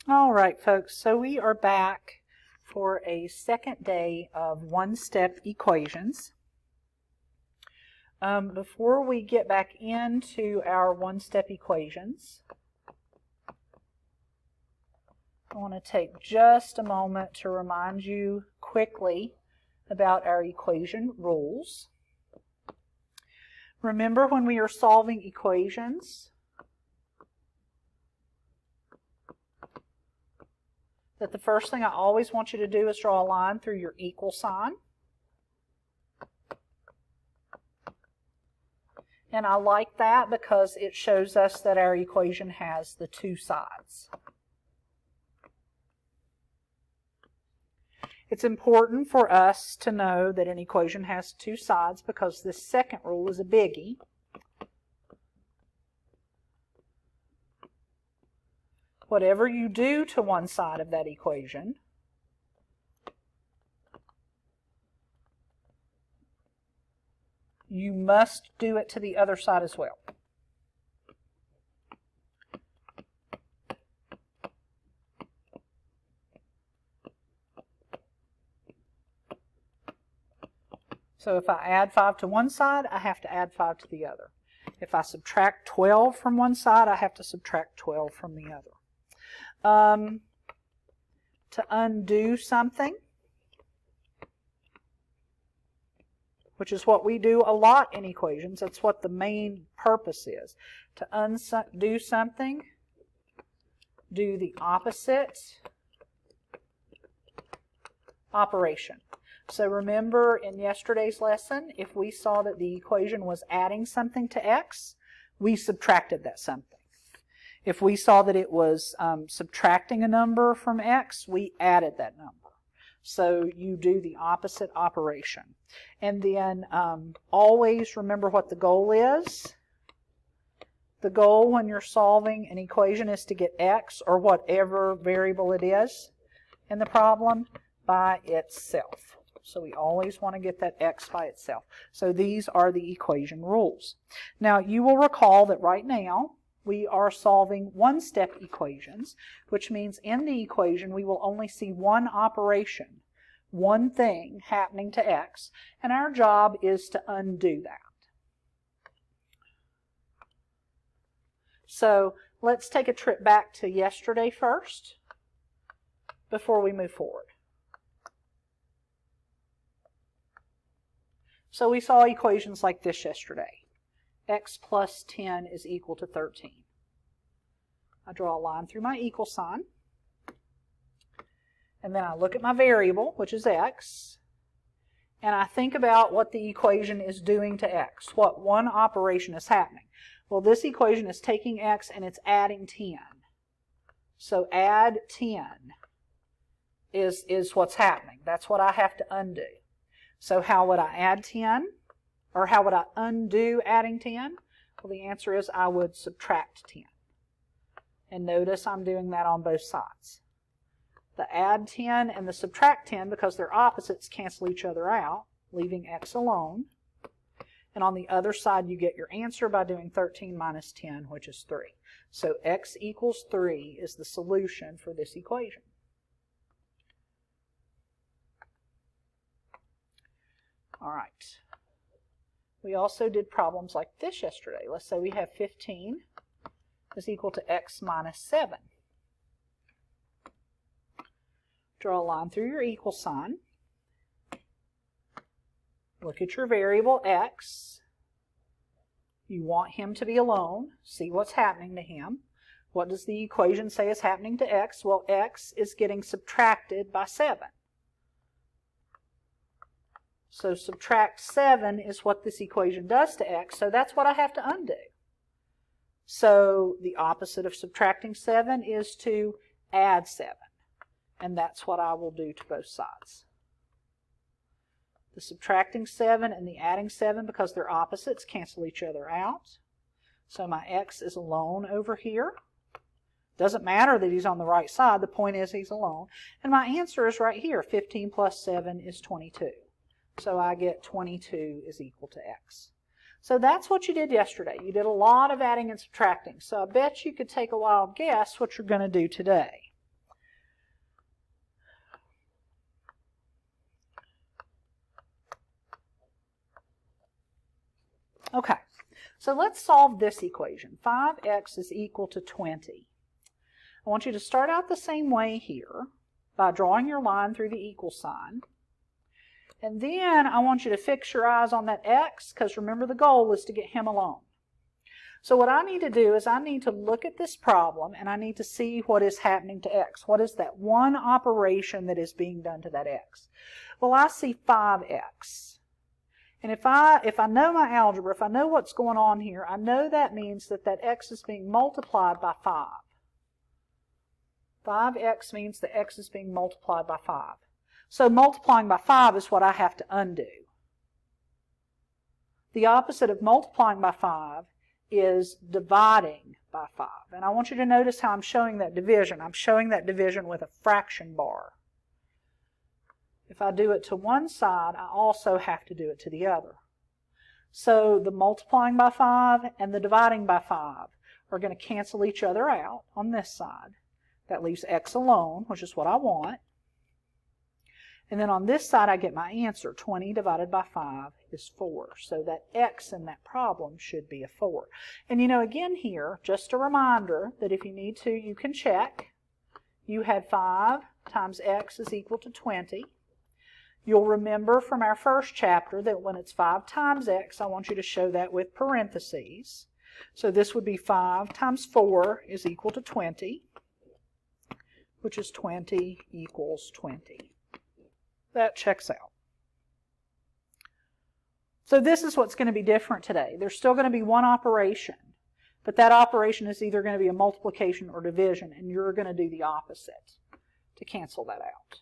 All right, folks, so we are back for a second day of one-step equations. Before we get back into our one-step equations, I want to take just a moment to remind you quickly about our equation rules. Remember, when we are solving equations, that the first thing I always want you to do is draw a line through your equal sign. And I like that because it shows us that our equation has the two sides. It's important for us to know that an equation has two sides because this second rule is a biggie. Whatever you do to one side of that equation, you must do it to the other side as well. So if I add 5 to one side, I have to add 5 to the other. If I subtract 12 from one side, I have to subtract 12 from the other. To undo something, which is what we do a lot in equations, that's what the main purpose is. To undo something, do the opposite operation. So remember in yesterday's lesson, if we saw that the equation was adding something to x, we subtracted that something. If we saw that it was subtracting a number from x, we added that number. So you do the opposite operation. And then always remember what the goal is. The goal when you're solving an equation is to get x, or whatever variable it is in the problem, by itself. So we always want to get that x by itself. So these are the equation rules. Now you will recall that right now we are solving one-step equations, which means in the equation we will only see one operation, one thing happening to x, and our job is to undo that. So let's take a trip back to yesterday first before we move forward. So we saw equations like this yesterday. X plus 10 is equal to 13. I draw a line through my equal sign. And then I look at my variable, which is x. And I think about what the equation is doing to x. What one operation is happening. Well, this equation is taking x and it's adding 10. So add 10 is what's happening. That's what I have to undo. So how would I add 10? Or how would I undo adding 10? Well, the answer is I would subtract 10. And notice I'm doing that on both sides. The add 10 and the subtract 10, because they're opposites, cancel each other out, leaving x alone. And on the other side, you get your answer by doing 13 minus 10, which is 3. So x equals 3 is the solution for this equation. All right. We also did problems like this yesterday. Let's say we have 15 is equal to x minus 7. Draw a line through your equal sign. Look at your variable x. You want him to be alone. See what's happening to him. What does the equation say is happening to x? Well, x is getting subtracted by 7. So subtract 7 is what this equation does to x, so that's what I have to undo. So the opposite of subtracting 7 is to add 7, and that's what I will do to both sides. The subtracting 7 and the adding 7, because they're opposites, cancel each other out. So my x is alone over here. Doesn't matter that he's on the right side, the point is he's alone. And my answer is right here, 15 plus 7 is 22. So I get 22 is equal to x. So that's what you did yesterday. You did a lot of adding and subtracting. So I bet you could take a wild guess what you're going to do today. Okay, so let's solve this equation. 5x is equal to 20. I want you to start out the same way here by drawing your line through the equal sign. And then I want you to fix your eyes on that x, because remember the goal is to get him alone. So what I need to do is I need to look at this problem and I need to see what is happening to x. What is that one operation that is being done to that x? Well, I see 5x. And if I know my algebra, if I know what's going on here, I know that means that that x is being multiplied by 5. 5x means that x is being multiplied by 5. So multiplying by 5 is what I have to undo. The opposite of multiplying by 5 is dividing by 5. And I want you to notice how I'm showing that division. I'm showing that division with a fraction bar. If I do it to one side, I also have to do it to the other. So the multiplying by 5 and the dividing by 5 are going to cancel each other out on this side. That leaves x alone, which is what I want. And then on this side, I get my answer. 20 divided by 5 is 4. So that x in that problem should be a 4. And you know, again here, just a reminder that if you need to, you can check. You had 5 times x is equal to 20. You'll remember from our first chapter that when it's 5 times x, I want you to show that with parentheses. So this would be 5 times 4 is equal to 20, which is 20 equals 20. That checks out. So this is what's going to be different today. There's still going to be one operation, but that operation is either going to be a multiplication or division, and you're going to do the opposite to cancel that out.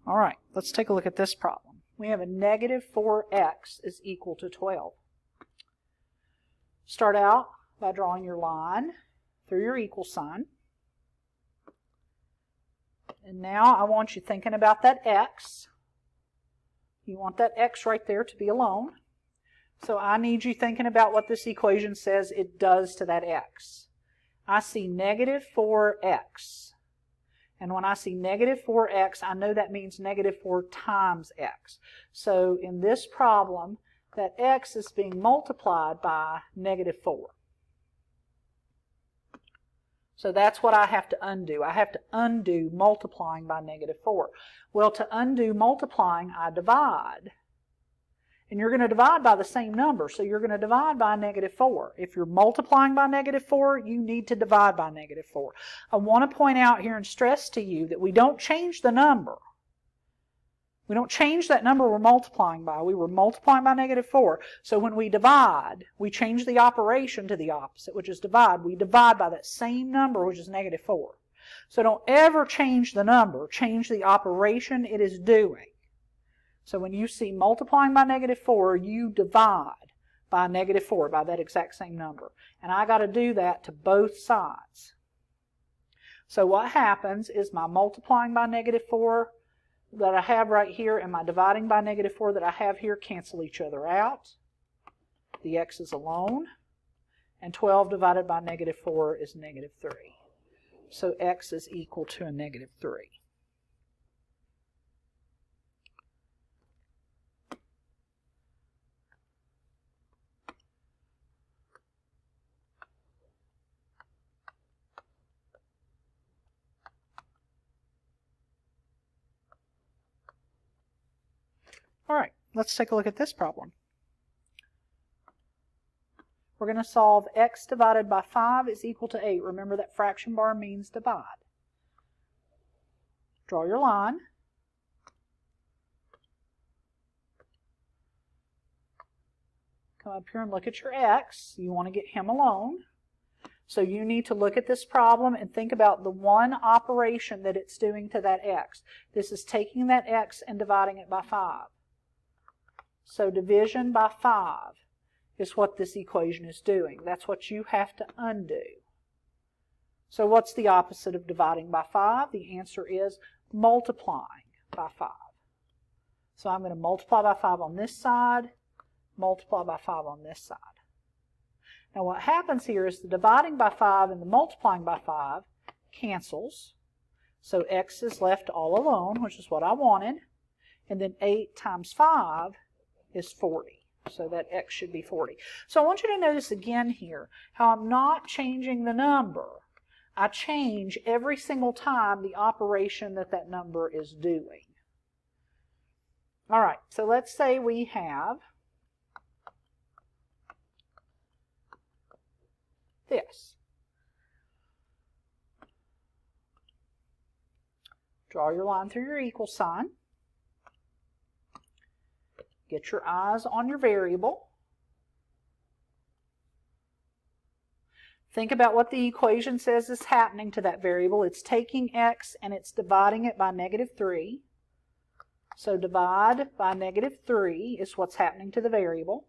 All right, let's take a look at this problem. We have a negative 4x is equal to 12. Start out by drawing your line through your equal sign. And now I want you thinking about that x. You want that x right there to be alone. So I need you thinking about what this equation says it does to that x. I see negative 4x. And when I see negative 4x, I know that means negative 4 times x. So in this problem, that x is being multiplied by negative 4. So that's what I have to undo. I have to undo multiplying by negative 4. Well, to undo multiplying, I divide. And you're going to divide by the same number, so you're going to divide by negative 4. If you're multiplying by negative 4, you need to divide by negative 4. I want to point out here and stress to you that we don't change the number. We don't change that number we're multiplying by. We were multiplying by negative 4. So when we divide, we change the operation to the opposite, which is divide. We divide by that same number, which is negative 4. So don't ever change the number. Change the operation it is doing. So when you see multiplying by negative 4, you divide by negative 4, by that exact same number. And I got to do that to both sides. So what happens is my multiplying by negative 4 that I have right here and my dividing by negative 4 that I have here cancel each other out. The x is alone. And 12 divided by negative 4 is negative 3. So x is equal to a negative 3. All right, let's take a look at this problem. We're going to solve x divided by 5 is equal to 8. Remember that fraction bar means divide. Draw your line. Come up here and look at your x. You want to get him alone. So you need to look at this problem and think about the one operation that it's doing to that x. This is taking that x and dividing it by 5. So division by 5 is what this equation is doing. That's what you have to undo. So what's the opposite of dividing by 5? The answer is multiplying by 5. So I'm going to multiply by 5 on this side, multiply by 5 on this side. Now what happens here is the dividing by 5 and the multiplying by 5 cancels. So x is left all alone, which is what I wanted. And then 8 times 5 is 40. So that x should be 40. So I want you to notice again here how I'm not changing the number. I change every single time the operation that number is doing. All right, so let's say we have this. Draw your line through your equal sign. Get your eyes on your variable. Think about what the equation says is happening to that variable. It's taking x and it's dividing it by -3. So divide by -3 is what's happening to the variable.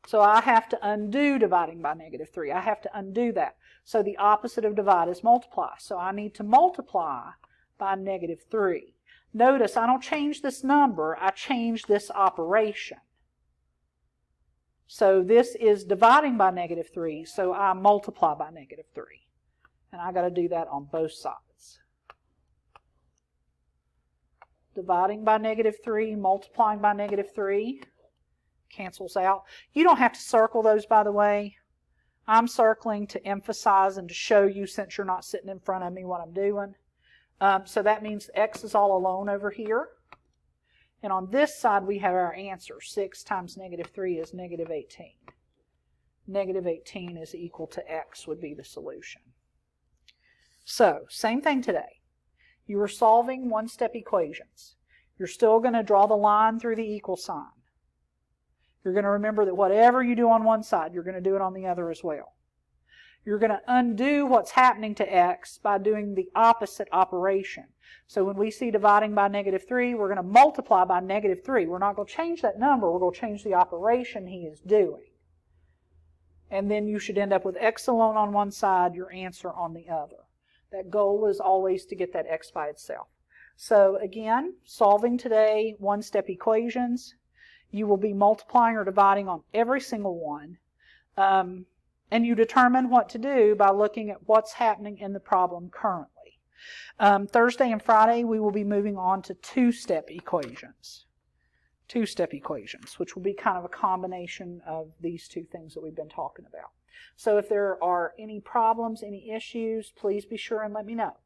So I have to undo dividing by -3. I have to undo that. So the opposite of divide is multiply. So I need to multiply by -3. Notice I don't change this number, I change this operation. So this is dividing by -3, so I multiply by -3. And I got to do that on both sides. Dividing by -3, multiplying by -3, cancels out. You don't have to circle those, by the way. I'm circling to emphasize and to show you, since you're not sitting in front of me, what I'm doing. So that means x is all alone over here. And on this side we have our answer. 6 times -3 is -18. -18 is equal to x would be the solution. So, same thing today. You are solving one-step equations. You're still going to draw the line through the equal sign. You're going to remember that whatever you do on one side, you're going to do it on the other as well. You're going to undo what's happening to x by doing the opposite operation. So when we see dividing by -3, we're going to multiply by -3. We're not going to change that number, we're going to change the operation he is doing. And then you should end up with x alone on one side, your answer on the other. That goal is always to get that x by itself. So again, solving today one-step equations. You will be multiplying or dividing on every single one. And you determine what to do by looking at what's happening in the problem currently. Thursday and Friday we will be moving on to two-step equations. Two-step equations, which will be kind of a combination of these two things that we've been talking about. So if there are any problems, any issues, please be sure and let me know.